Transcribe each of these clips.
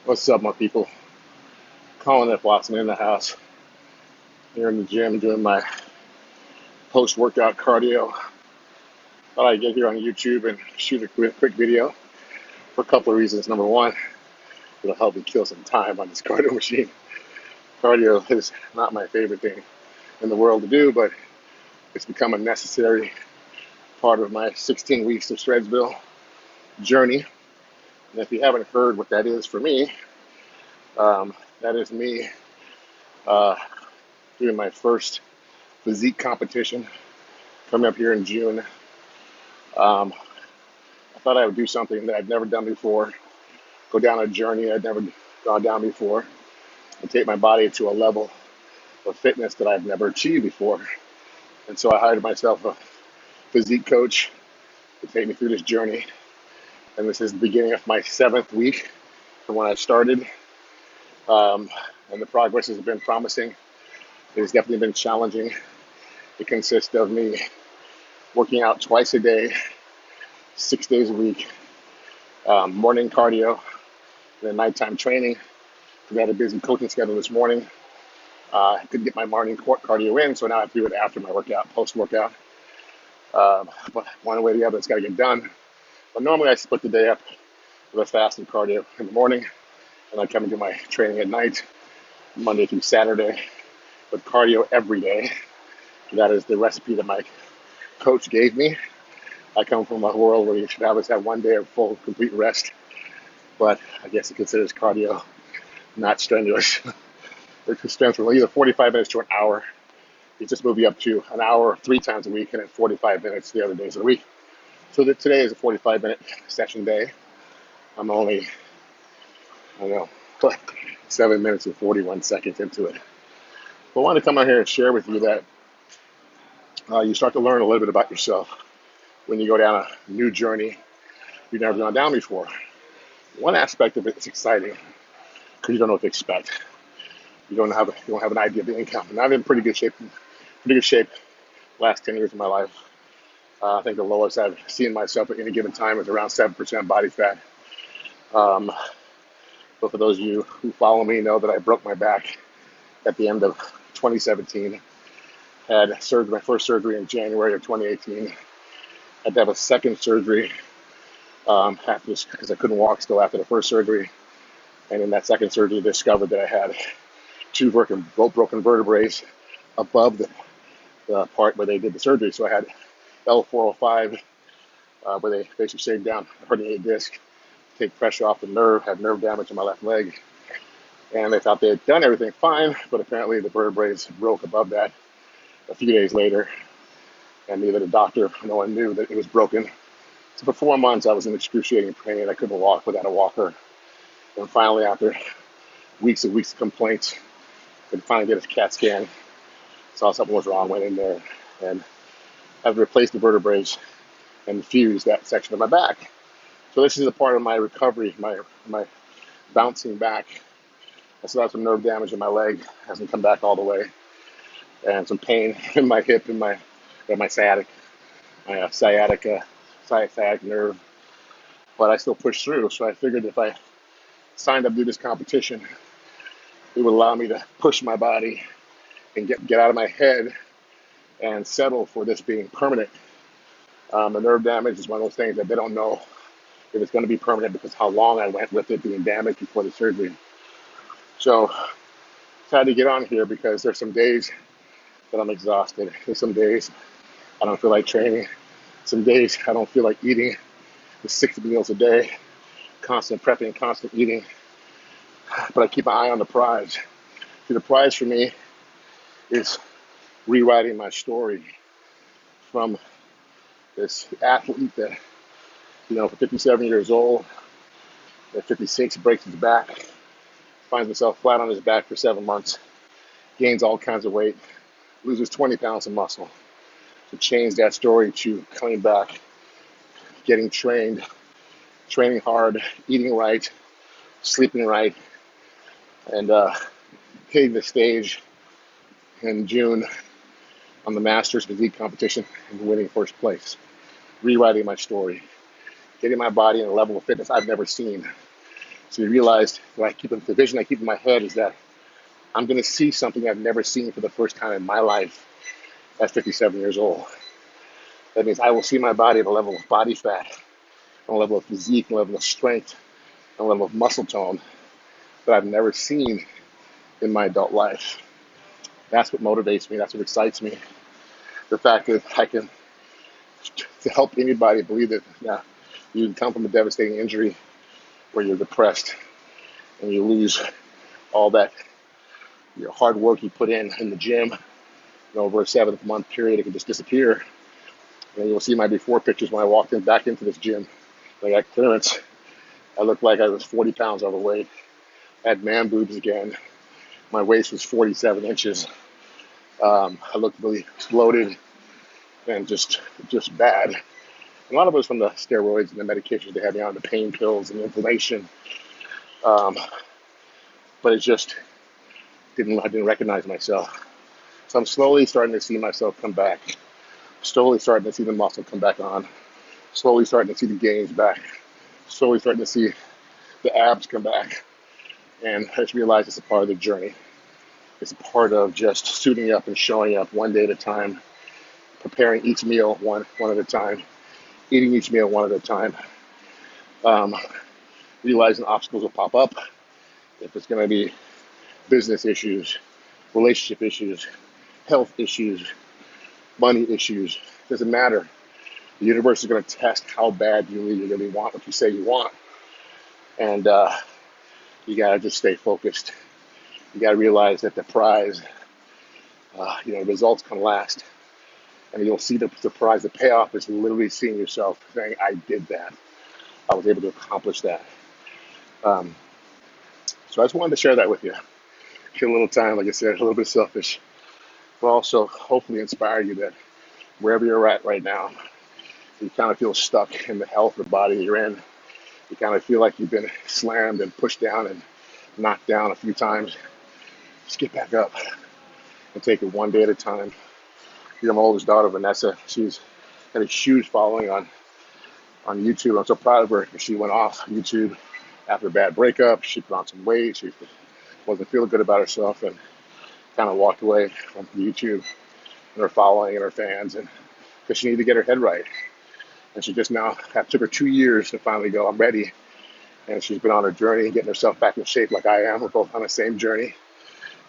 What's up, my people? Calling it Watson in the house. Here in the gym doing my post-workout cardio. Thought I'd get here on YouTube and shoot a quick video for a couple of reasons. Number one, it'll help me kill some time on this cardio machine. Cardio is not my favorite thing in the world to do, but it's become a necessary part of my 16 weeks of Shredsville journey. And if you haven't heard what that is for me, that is me uh, doing my first physique competition coming up here in June. I thought I would do something that I'd never done before, go down a journey I'd never gone down before, and take my body to a level of fitness that I've never achieved before. And so I hired myself a physique coach to take me through this journey. And this is the beginning of my 7th week from when I started. And the progress has been promising. It has definitely been challenging. It consists of me working out twice a day, 6 days a week, morning cardio, and then nighttime training. We had a busy coaching schedule this morning. I couldn't get my morning cardio in, so now I have to do it after my workout, post-workout. But one way or the other, it's got to get done. But normally I split the day up with a fasted cardio in the morning, and I come and do my training at night, Monday through Saturday, with cardio every day. That is the recipe that my coach gave me. I come from a world where you should always have one day of full, complete rest, but I guess it considers cardio not strenuous. It's spends from either 45 minutes to an hour. You just move you up to an hour 3 times a week and then 45 minutes the other days of the week. So that today is a 45-minute session day. I'm only, I don't know, 7 minutes and 41 seconds into it. But I wanted to come out here and share with you that you start to learn a little bit about yourself when you go down a new journey you've never gone down before. One aspect of it is exciting because you don't know what to expect. You don't have an idea of the income. And I'm in pretty good shape. Last 10 years of my life. I think the lowest I've seen myself at any given time is around 7% body fat. But for those of you who follow me know that I broke my back at the end of 2017. Had surgery, my first surgery in January of 2018. Had to have a second surgery after this because I couldn't walk still after the first surgery. And in that second surgery, discovered that I had both broken vertebrae above the part where they did the surgery. So I had L405, where they basically shaved down a herniated disc, take pressure off the nerve, had nerve damage in my left leg. And they thought they had done everything fine, but apparently the vertebrae broke above that a few days later. And neither the doctor, no one knew that it was broken. So for 4 months, I was in excruciating pain. I couldn't walk without a walker. And finally, after weeks and weeks of complaints, could finally get a CAT scan. Saw something was wrong, went in there, and had to replace the vertebrae and fuse that section of my back. So this is a part of my recovery, my bouncing back. I still have some nerve damage in my leg, hasn't come back all the way, and some pain in my hip and my sciatic nerve. But I still push through. So I figured if I signed up to do this competition, it would allow me to push my body and get out of my head and settle for this being permanent. The nerve damage is one of those things that they don't know if it's going to be permanent because how long I went with it being damaged before the surgery. So I had to get on here because there's some days that I'm exhausted. There's some days I don't feel like training. Some days I don't feel like eating the 6 meals a day, constant prepping, constant eating. But I keep an eye on the prize. See, the prize for me is rewriting my story from this athlete that, for 57 years old, at 56, breaks his back, finds himself flat on his back for 7 months, gains all kinds of weight, loses 20 pounds of muscle. To change that story to coming back, getting trained, training hard, eating right, sleeping right, and hitting the stage in June on the Masters Physique competition and winning first place. Rewriting my story, getting my body in a level of fitness I've never seen. So you realized that the vision I keep in my head is that I'm going to see something I've never seen for the first time in my life at 57 years old. That means I will see my body at a level of body fat, on a level of physique, on a level of strength, on a level of muscle tone that I've never seen in my adult life. That's what motivates me. That's what excites me. The fact that I can to help anybody believe that you can come from a devastating injury where you're depressed and you lose all that hard work you put in the gym. Over a 7-month period, it can just disappear. And you'll see my before pictures when I walked back into this gym. When I got clearance, I looked like I was 40 pounds overweight. I had man boobs again. My waist was 47 inches. I looked really bloated and just bad. A lot of it was from the steroids and the medications they had me on, the pain pills and the inflammation. But it just I didn't recognize myself. So I'm slowly starting to see myself come back. Slowly starting to see the muscle come back on. Slowly starting to see the gains back. Slowly starting to see the abs come back. And I just realized it's a part of the journey. It's a part of just suiting up and showing up one day at a time, preparing each meal one at a time, eating each meal one at a time, realizing obstacles will pop up. If it's going to be business issues, relationship issues, health issues, money issues, doesn't matter. The universe is going to test how bad you really want what you say you want. And you got to just stay focused. You got to realize that the prize, results come last. And you'll see the prize, the payoff is literally seeing yourself saying, I did that. I was able to accomplish that. So I just wanted to share that with you. Get a little time, like I said, a little bit selfish, but also hopefully inspire you that wherever you're at right now, you kind of feel stuck in the health of the body that you're in. You kind of feel like you've been slammed and pushed down and knocked down a few times. Just get back up and take it one day at a time. My oldest daughter, Vanessa, she's had a huge following on YouTube. I'm so proud of her. She went off YouTube after a bad breakup. She put on some weight. She wasn't feeling good about herself and kind of walked away from YouTube and her following and her fans, and because she needed to get her head right. And she just now, it took her 2 years to finally go, I'm ready. And she's been on her journey, getting herself back in shape like I am. We're both on the same journey.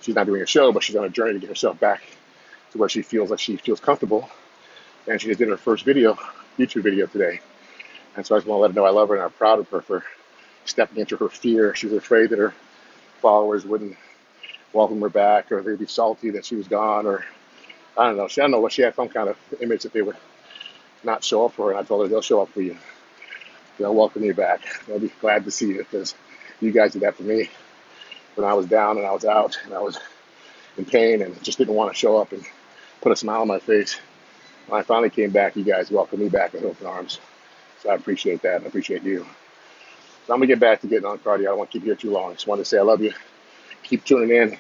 She's not doing a show, but she's on a journey to get herself back to where she feels comfortable. And she just did her first YouTube video today. And so I just want to let her know I love her and I'm proud of her for stepping into her fear. She was afraid that her followers wouldn't welcome her back, or they'd be salty that she was gone, or I don't know. She had some kind of image that they would not show up for her. And I told her they'll show up for you. They'll welcome you back. They'll be glad to see you because you guys did that for me when I was down and I was out and I was in pain and just didn't want to show up and put a smile on my face. When I finally came back, you guys welcomed me back with open arms. So I appreciate that and I appreciate you. So I'm going to get back to getting on cardio. I don't want to keep you here too long. I just wanted to say I love you. Keep tuning in.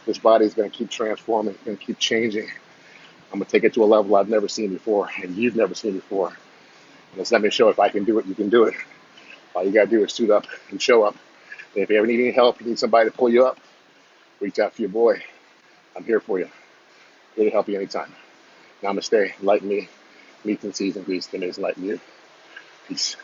This body is going to keep transforming and keep changing. I'm going to take it to a level I've never seen before and you've never seen before. And just let me show if I can do it, you can do it. All you got to do is suit up and show up. And if you ever need any help, you need somebody to pull you up, reach out to your boy. I'm here for you. Here to help you anytime. Namaste. Enlighten me. Meet and season. Peace. The amazing light in you. Peace.